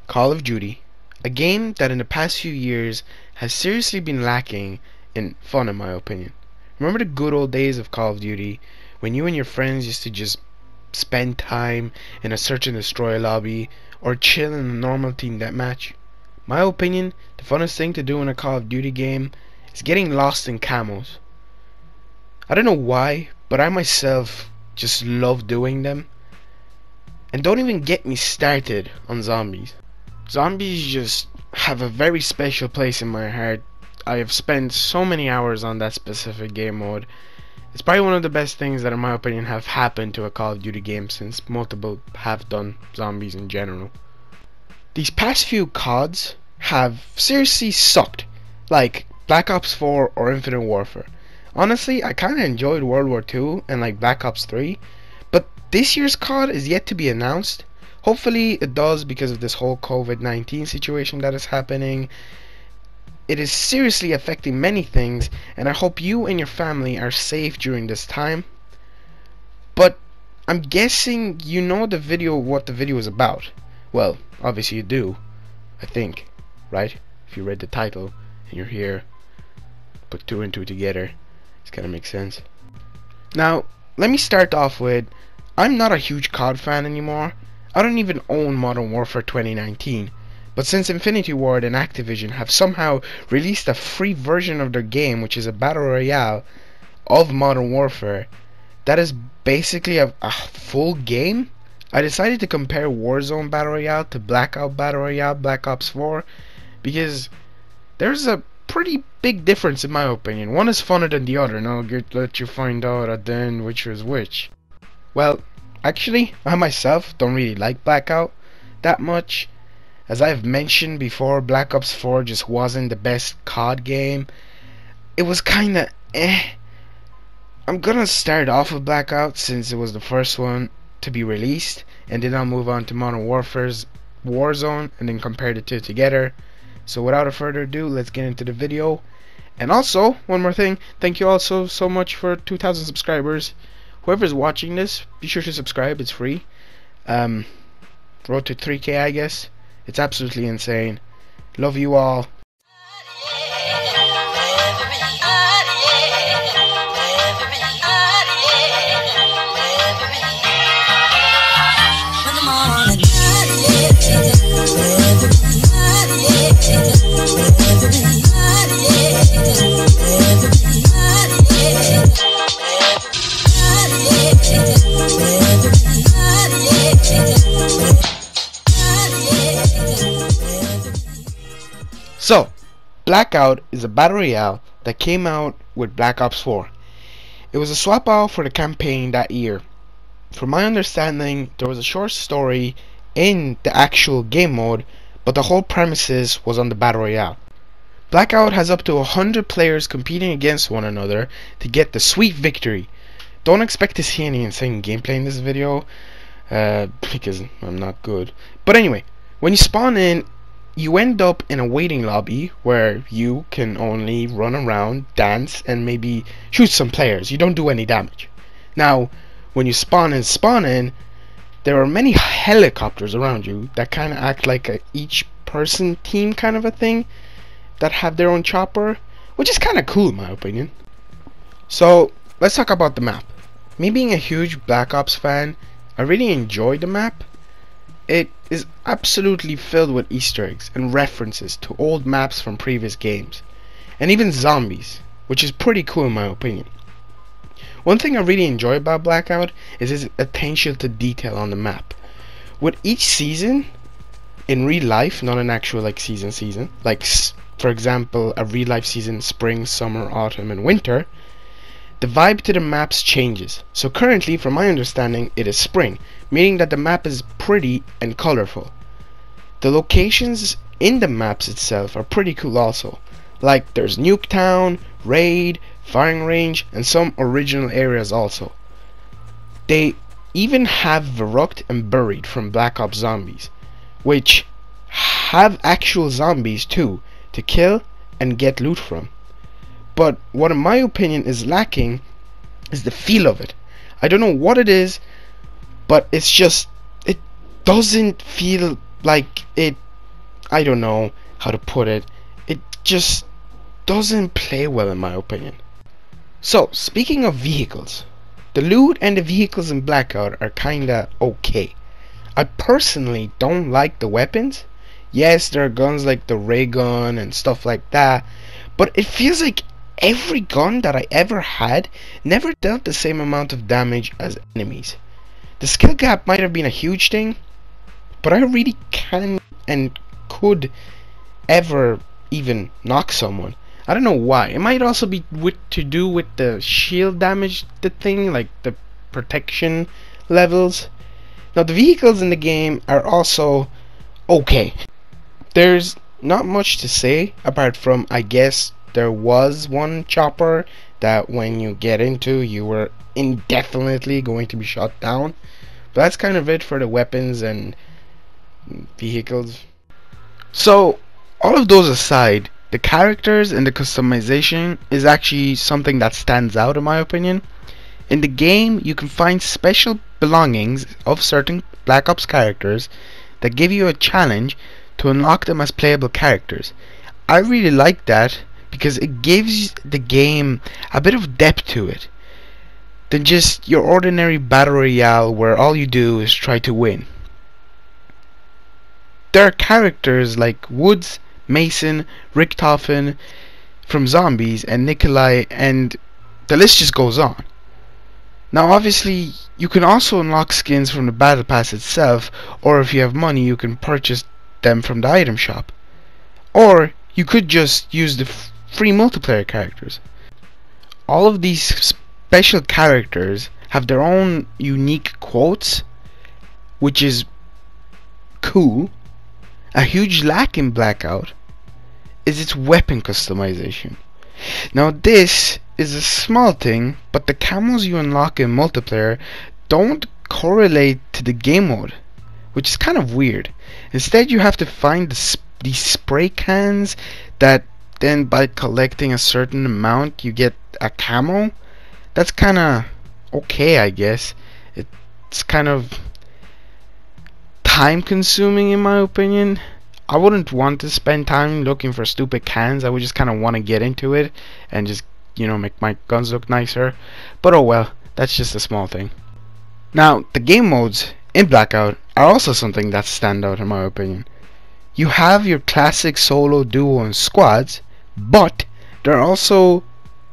Call of Duty, a game that in the past few years has seriously been lacking in fun in my opinion. Remember the good old days of Call of Duty when you and your friends used to just spend time in a search and destroy lobby or chill in a normal team deathmatch? My opinion, the funnest thing to do in a Call of Duty game is getting lost in camos. I don't know why, but I myself just love doing them. And don't even get me started on zombies. Zombies just have a very special place in my heart. I have spent so many hours on that specific game mode. It's probably one of the best things that in my opinion have happened to a Call of Duty game since multiple have done zombies in general. These past few CODs have seriously sucked, like Black Ops 4 or Infinite Warfare. Honestly, I kinda enjoyed World War II and like Black Ops 3, but this year's COD is yet to be announced. Hopefully it does because of this whole COVID-19 situation that is happening. It is seriously affecting many things, and I hope you and your family are safe during this time. But I'm guessing you know what the video is about. Well, obviously you do, I think, right? If you read the title and you're here, put two and two together, it's gonna make sense. Now, let me start off with, I'm not a huge COD fan anymore. I don't even own Modern Warfare 2019, but since Infinity Ward and Activision have somehow released a free version of their game, which is a battle royale of Modern Warfare, that is basically a full game, I decided to compare Warzone Battle Royale to Blackout Battle Royale, Black Ops 4, because there's a pretty big difference in my opinion. One is funner than the other, and I'll let you find out at the end which is which. Well, actually, I myself don't really like Blackout that much. As I've mentioned before, Black Ops 4 just wasn't the best COD game. It was kinda I'm gonna start off with Blackout since it was the first one to be released, and then I'll move on to Modern Warfare's Warzone and then compare the two together. So without further ado, let's get into the video. And also, one more thing, thank you all so much for 2,000 subscribers. Whoever's watching this, be sure to subscribe, it's free. Road to 3K, I guess. It's absolutely insane. Love you all. So, Blackout is a battle royale that came out with Black Ops 4. It was a swap out for the campaign that year. From my understanding, there was a short story in the actual game mode, but the whole premises was on the battle royale. Blackout has up to 100 players competing against one another to get the sweet victory. Don't expect to see any insane gameplay in this video, because I'm not good. But anyway, when you spawn in, you end up in a waiting lobby where you can only run around, dance, and maybe shoot some players. You don't do any damage. Now, when you spawn in, there are many helicopters around you that kind of act like a each person team kind of a thing, that have their own chopper, which is kind of cool in my opinion. So, let's talk about the map. Me being a huge Black Ops fan, I really enjoy the map. It is absolutely filled with Easter eggs and references to old maps from previous games, and even zombies, which is pretty cool in my opinion. One thing I really enjoy about Blackout is its attention to detail on the map. With each season, in real life, not an actual like season, like for example a real life season, spring, summer, autumn and winter, the vibe to the maps changes. So currently, from my understanding, it is spring, meaning that the map is pretty and colorful. The locations in the maps itself are pretty cool also. Like there's Nuketown, Raid, Firing Range, and some original areas also. They even have Verruckt and Buried from Black Ops Zombies, which have actual zombies too to kill and get loot from. But what in my opinion is lacking is the feel of it. I don't know what it is, but it's just, it doesn't feel like it I don't know how to put it. It just doesn't play well in my opinion. So, speaking of vehicles, the loot and the vehicles in Blackout are kinda okay. I personally don't like the weapons. Yes, there are guns like the ray gun and stuff like that, but it feels like every gun that I ever had never dealt the same amount of damage as enemies. The skill gap might have been a huge thing, but I really can and could ever even knock someone. I don't know why. It might also be to do with the shield damage, the thing, like the protection levels. Now the vehicles in the game are also okay. There's not much to say apart from, I guess, there was one chopper that when you get into you were indefinitely going to be shot down. But that's kind of it for the weapons and vehicles. So all of those aside, the characters and the customization is actually something that stands out in my opinion. In the game you can find special belongings of certain Black Ops characters that give you a challenge to unlock them as playable characters. I really like that because it gives the game a bit of depth to it than just your ordinary battle royale where all you do is try to win. There are characters like Woods, Mason, Richtofen from Zombies, and Nikolai, and the list just goes on. Now obviously you can also unlock skins from the battle pass itself, or if you have money you can purchase them from the item shop, or you could just use the free multiplayer characters. All of these special characters have their own unique quotes, which is cool. A huge lack in Blackout is its weapon customization. Now this is a small thing, but the camos you unlock in multiplayer don't correlate to the game mode, which is kind of weird. Instead you have to find these spray cans that then by collecting a certain amount you get a camo. That's kinda okay, I guess. It's kind of time consuming in my opinion. I wouldn't want to spend time looking for stupid cans. I would just kind of want to get into it and just, you know, make my guns look nicer. But oh well, that's just a small thing. Now, the game modes in Blackout are also something that stand out in my opinion. You have your classic solo, duo, and squads, but there also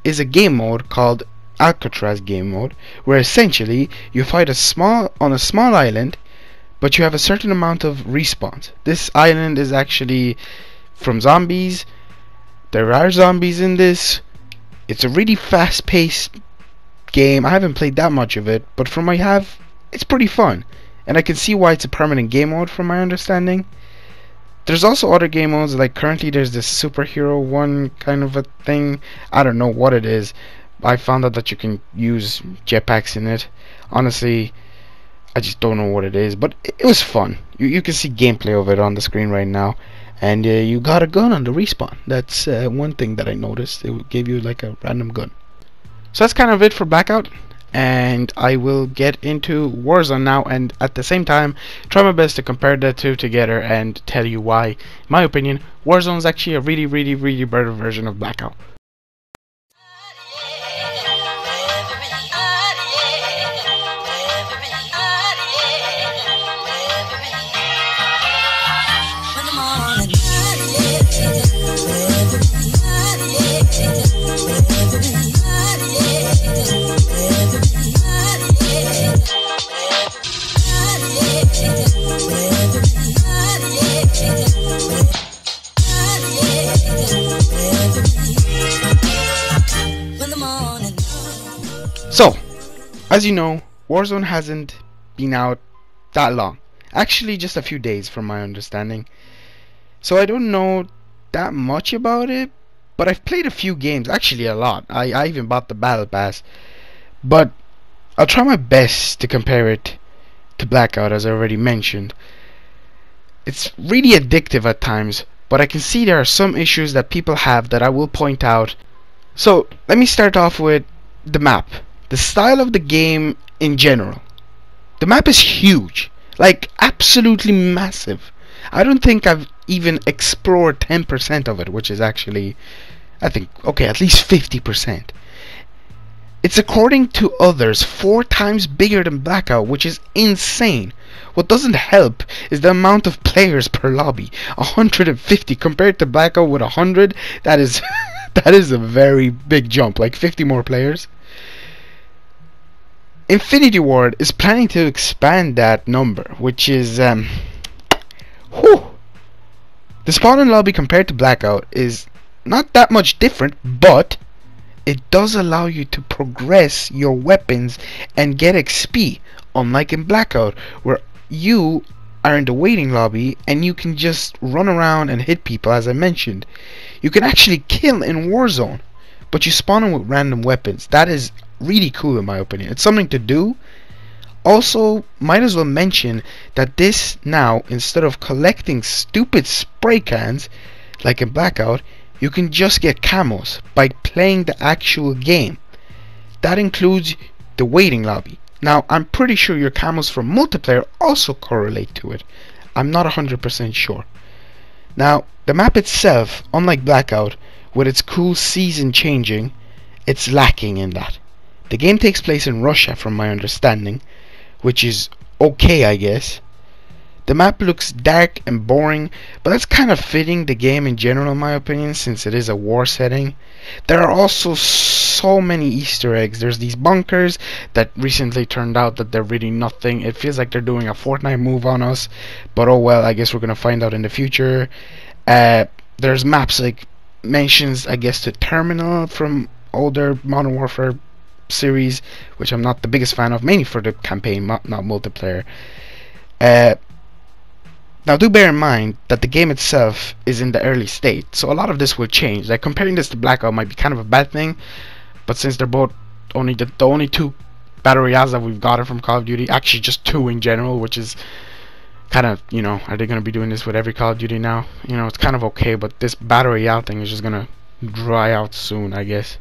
is a game mode called Alcatraz game mode, where essentially you fight on a small island, but you have a certain amount of respawns. This island is actually from zombies. There are zombies in this. It's a really fast-paced game. I haven't played that much of it, but from what I have, it's pretty fun. And I can see why it's a permanent game mode from my understanding. There's also other game modes, like currently there's this superhero one kind of a thing. I don't know what it is. I found out that you can use jetpacks in it. Honestly, I just don't know what it is, but it was fun. You can see gameplay of it on the screen right now, and you got a gun on the respawn. That's one thing that I noticed. It gave you like a random gun. So that's kind of it for Blackout, and I will get into Warzone now, and at the same time try my best to compare the two together and tell you why, in my opinion, Warzone is actually a really better version of Blackout. So, as you know, Warzone hasn't been out that long. Actually, just a few days from my understanding. So I don't know that much about it, but I've played a few games, actually a lot. I even bought the Battle Pass. But I'll try my best to compare it to Blackout, as I already mentioned. It's really addictive at times, but I can see there are some issues that people have that I will point out. So, let me start off with the map. The style of the game in general. The map is huge, like absolutely massive. I don't think I've even explored 10% of it, which is actually, I think, okay, at least 50%. It's, according to others, 4 times bigger than Blackout, which is insane. What doesn't help is the amount of players per lobby. 150 compared to Blackout with 100. That is that is a very big jump, like 50 more players. Infinity Ward is planning to expand that number, which is whew. The spawn in lobby compared to Blackout is not that much different, but it does allow you to progress your weapons and get XP, unlike in Blackout, where you are in the waiting lobby and you can just run around and hit people. As I mentioned, you can actually kill in Warzone, but you spawn in with random weapons. That is really cool in my opinion. It's something to do. Also, might as well mention that this now, instead of collecting stupid spray cans like in Blackout, you can just get camos by playing the actual game. That includes the waiting lobby. Now, I'm pretty sure your camos from multiplayer also correlate to it. I'm not 100% sure. Now, the map itself, unlike Blackout, with its cool season changing, it's lacking in that. The game takes place in Russia, from my understanding, which is okay, I guess. The map looks dark and boring, but that's kind of fitting the game in general in my opinion, since it is a war setting. There are also so many Easter eggs. There's these bunkers that recently turned out that they're really nothing. It feels like they're doing a Fortnite move on us, but oh well, I guess we're gonna find out in the future. There's maps like mentions, I guess, to Terminal from older Modern Warfare series, which I'm not the biggest fan of, mainly for the campaign, not multiplayer. Now do bear in mind that the game itself is in the early state, so a lot of this will change. Like comparing this to Blackout might be kind of a bad thing, but since they're both only the only 2 battle royales that we've gotten from Call of Duty, actually just 2 in general, which is kind of, you know, are they going to be doing this with every Call of Duty now? You know, it's kind of okay, but this battle royale thing is just going to dry out soon, I guess.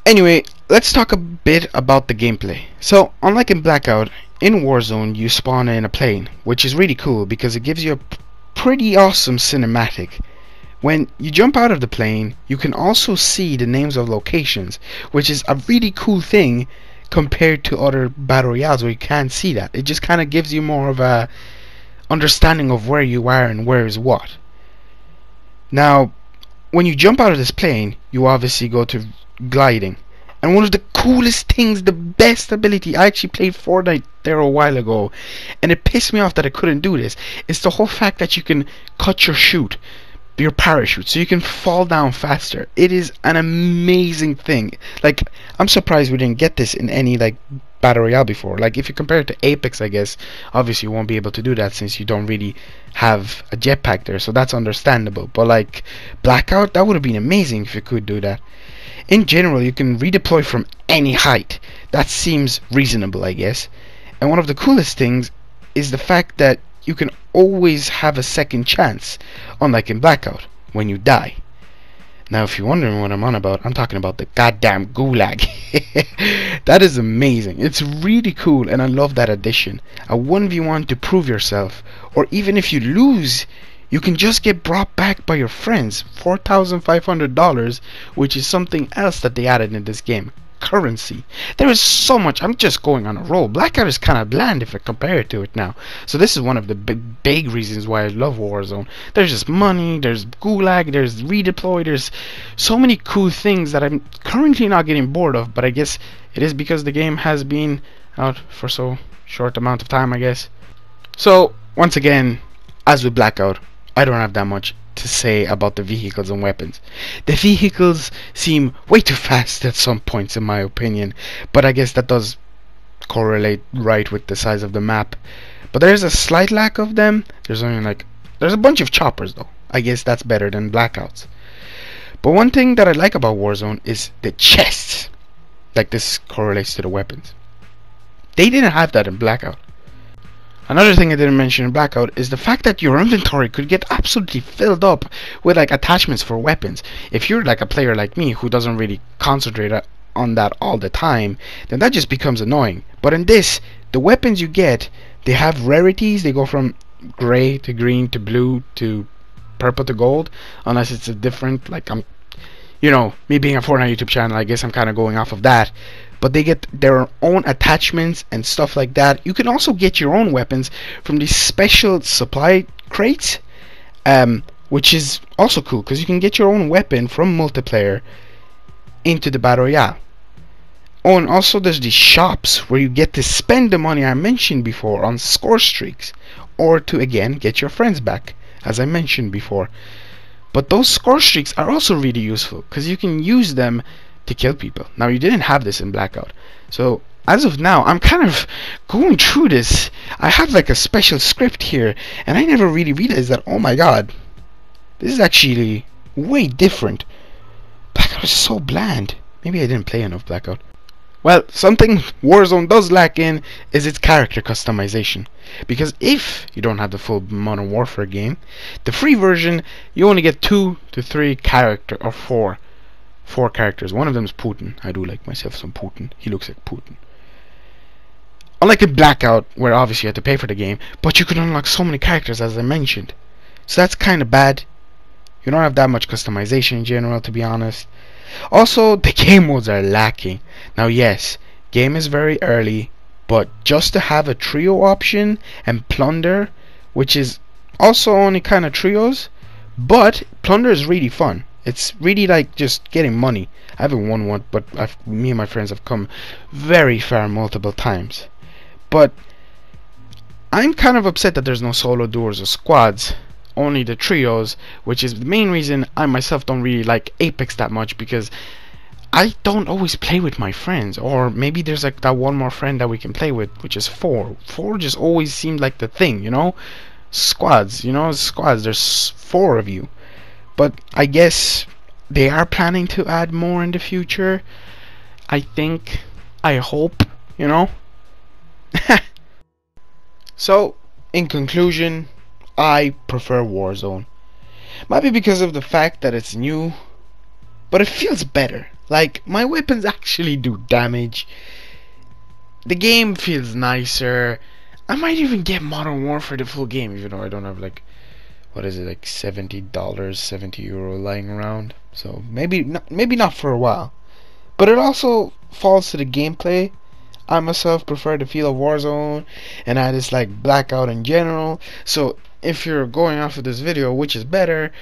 Anyway, let's talk a bit about the gameplay. So, unlike in Blackout, in Warzone you spawn in a plane, which is really cool because it gives you a pretty awesome cinematic. When you jump out of the plane, you can also see the names of locations, which is a really cool thing compared to other battle royales where you can't see that. It just kind of gives you more of a understanding of where you are and where is what. Now, when you jump out of this plane, you obviously go to gliding. And one of the coolest things, the best ability, I actually played Fortnite there a while ago, and it pissed me off that I couldn't do this. It's the whole fact that you can cut your parachute, so you can fall down faster. It is an amazing thing. Like, I'm surprised we didn't get this in any like battle royale before. Like, if you compare it to Apex, I guess obviously you won't be able to do that since you don't really have a jetpack there, so that's understandable. But like Blackout, that would have been amazing if you could do that. In general, you can redeploy from any height. That seems reasonable, I guess. And one of the coolest things is the fact that you can always have a second chance, unlike in Blackout, when you die. Now, if you're wondering what I'm on about, I'm talking about the goddamn gulag. That is amazing. It's really cool, and I love that addition. A 1v1 to prove yourself, or even if you lose, you can just get brought back by your friends. $4,500, which is something else that they added in this game. Currency. There is so much. I'm just going on a roll. Blackout is kind of bland if I compare it to it now. So this is one of the big reasons why I love Warzone. There's just money, there's gulag, there's redeploy, there's so many cool things that I'm currently not getting bored of, but I guess it is because the game has been out for so short amount of time, I guess. So once again, as with Blackout, I don't have that much to say about the vehicles and weapons. The vehicles seem way too fast at some points in my opinion, but I guess that does correlate right with the size of the map. But there's a slight lack of them. There's a bunch of choppers though. I guess that's better than Blackouts. But one thing that I like about Warzone is the chests. Like, this correlates to the weapons. They didn't have that in Blackout. Another thing I didn't mention in Blackout is the fact that your inventory could get absolutely filled up with like attachments for weapons. If you're like a player like me who doesn't really concentrate on that all the time, then that just becomes annoying. But in this, the weapons you get, they have rarities. They go from gray to green to blue to purple to gold, unless it's a different, like, me being a Fortnite YouTube channel, I guess I'm kind of going off of that. But they get their own attachments and stuff like that. You can also get your own weapons from these special supply crates, which is also cool because you can get your own weapon from multiplayer into the battle royale. Oh, and also there's these shops where you get to spend the money I mentioned before on score streaks, or to again get your friends back, as I mentioned before. But those score streaks are also really useful because you can use them to kill people. Now, you didn't have this in Blackout, so as of now I'm kind of going through this. I have like a special script here, and I never really realized that, oh my god, this is actually way different. Blackout is so bland. Maybe I didn't play enough Blackout. Well, something Warzone does lack in is its character customization. Because if you don't have the full Modern Warfare game, the free version, you only get 2 to 3 character, or 4 characters. One of them is Putin. I do like myself some Putin. He looks like Putin. Unlike in Blackout, where obviously you have to pay for the game, but you can unlock so many characters, as I mentioned. So that's kind of bad. You don't have that much customization in general, to be honest. Also, the game modes are lacking. Now, yes, game is very early, but just to have a trio option and plunder, which is also only kind of trios, but plunder is really fun. It's really like just getting money. I haven't won one, but me and my friends have come very far multiple times. But I'm kind of upset that there's no solo duos or squads, only the trios, which is the main reason I myself don't really like Apex that much, because I don't always play with my friends, or maybe there's like that one more friend that we can play with, which is 4. 4 just always seemed like the thing, squads, there's 4 of you. But I guess they are planning to add more in the future. I hope, So, in conclusion, I prefer Warzone. Might be because of the fact that it's new, but it feels better. Like, my weapons actually do damage. The game feels nicer. I might even get Modern Warfare the full game, even though I don't have like, what is it, like $70, €70 lying around. So maybe not for a while. But it also falls to the gameplay. I myself prefer the feel of Warzone, and I dislike Blackout in general. So if you're going off of this video, which is better,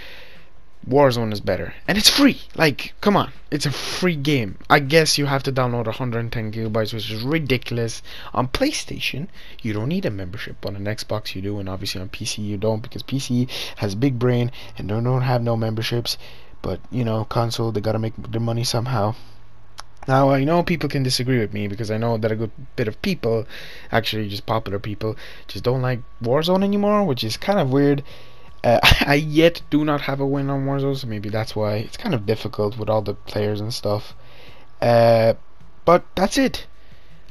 Warzone is better, and it's free. Like, come on, it's a free game. I guess you have to download 110 gigabytes, which is ridiculous. On PlayStation, you don't need a membership. On an Xbox, you do, and obviously on PC, you don't, because PC has big brain and they don't have no memberships. But console, they gotta make their money somehow. Now, I know people can disagree with me, because I know that a good bit of people, actually just popular people, just don't like Warzone anymore, which is kind of weird. I yet do not have a win on Warzone, so maybe that's why it's kind of difficult with all the players and stuff. But that's it.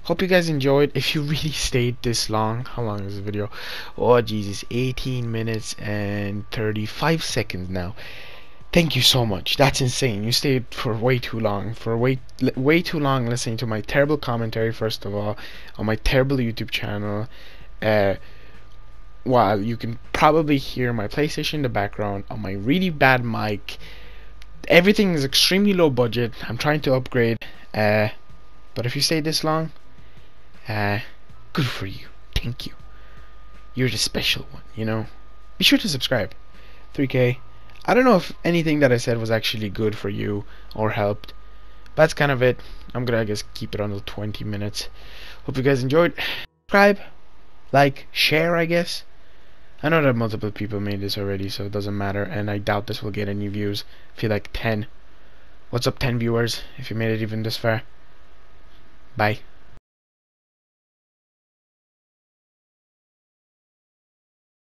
Hope you guys enjoyed. If you really stayed this long, how long is the video? Oh Jesus, 18 minutes and 35 seconds now. Thank you so much. That's insane. You stayed for way too long. For way too long listening to my terrible commentary, first of all, on my terrible YouTube channel. While you can probably hear my PlayStation in the background, on my really bad mic. Everything is extremely low budget. I'm trying to upgrade. But if you stayed this long, good for you. Thank you. You're the special one, Be sure to subscribe. 3K. I don't know if anything that I said was actually good for you or helped. But that's kind of it. I'm gonna, I guess, keep it under 20 minutes. Hope you guys enjoyed. Subscribe, like, share, I guess. I know that multiple people made this already, so it doesn't matter, and I doubt this will get any views. I feel like 10. What's up, 10 viewers, if you made it even this far? Bye.